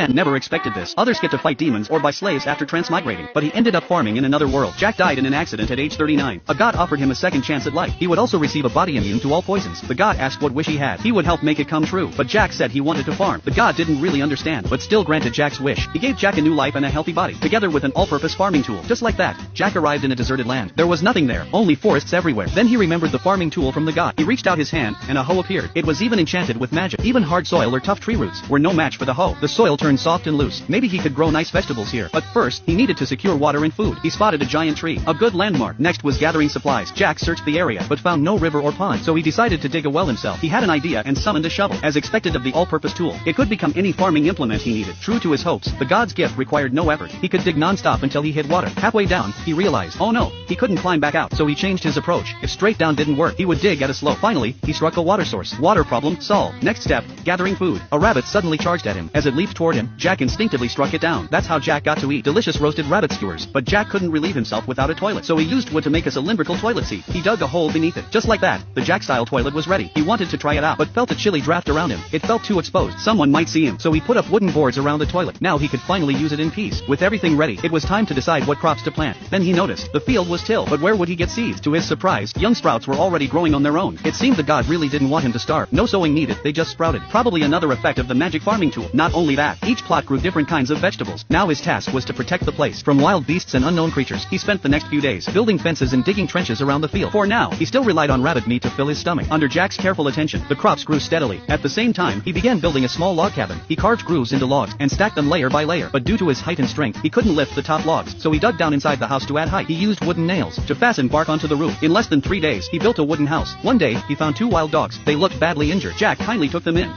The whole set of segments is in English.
man never expected this. Others get to fight demons or buy slaves after transmigrating, but he ended up farming in another world. Jack died in an accident at age 39. A god offered him a second chance at life. He would also receive a body immune to all poisons. The god asked what wish he had. He would help make it come true, but Jack said he wanted to farm. The god didn't really understand, but still granted Jack's wish. He gave Jack a new life and a healthy body, together with an all-purpose farming tool. Just like that, Jack arrived in a deserted land. There was nothing there, only forests everywhere. Then he remembered the farming tool from the god. He reached out his hand, and a hoe appeared. It was even enchanted with magic. Even hard soil or tough tree roots were no match for the hoe. The soil turned soft and loose. Maybe he could grow nice vegetables here. But first, he needed to secure water and food. He spotted a giant tree, a good landmark. Next was gathering supplies. Jack searched the area, but found no river or pond, so he decided to dig a well himself. He had an idea and summoned a shovel. As expected of the all-purpose tool, it could become any farming implement he needed. True to his hopes, the god's gift required no effort. He could dig non-stop until he hit water. Halfway down, he realized, oh no, he couldn't climb back out, so he changed his approach. If straight down didn't work, he would dig at a slope. Finally, he struck a water source. Water problem solved. Next step, gathering food. A rabbit suddenly charged at him. As it leaped toward him, Jack instinctively struck it down. That's how Jack got to eat delicious roasted rabbit skewers. But Jack couldn't relieve himself without a toilet, so he used wood to make a cylindrical toilet seat. He dug a hole beneath it. Just like that, the Jack-style toilet was ready. He wanted to try it out, but felt a chilly draft around him. It felt too exposed. Someone might see him, so he put up wooden boards around the toilet. Now he could finally use it in peace. With everything ready, it was time to decide what crops to plant. Then he noticed the field was tilled, but where would he get seeds? To his surprise, young sprouts were already growing on their own. It seemed the god really didn't want him to starve. No sowing needed, they just sprouted. Probably another effect of the magic farming tool. Not only that, each plot grew different kinds of vegetables. Now his task was to protect the place from wild beasts and unknown creatures. He spent the next few days building fences and digging trenches around the field. For now, he still relied on rabbit meat to fill his stomach. Under Jack's careful attention, the crops grew steadily. At the same time, he began building a small log cabin. He carved grooves into logs and stacked them layer by layer. But due to his height and strength, he couldn't lift the top logs, so he dug down inside the house to add height. He used wooden nails to fasten bark onto the roof. In less than 3 days, he built a wooden house. One day, he found 2 wild dogs. They looked badly injured. Jack kindly took them in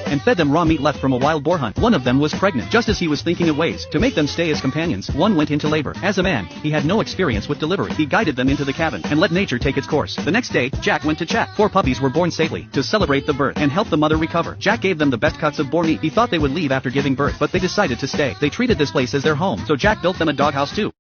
and fed them raw meat left from a wild boar hunt. One of them was pregnant. Just as he was thinking of ways to make them stay as companions, one went into labor. As a man, he had no experience with delivery. He guided them into the cabin and let nature take its course. The next day, Jack went to chat. 4 puppies were born safely. To celebrate the birth and help the mother recover, Jack gave them the best cuts of boar meat. He thought they would leave after giving birth, but they decided to stay. They treated this place as their home, so Jack built them a doghouse too.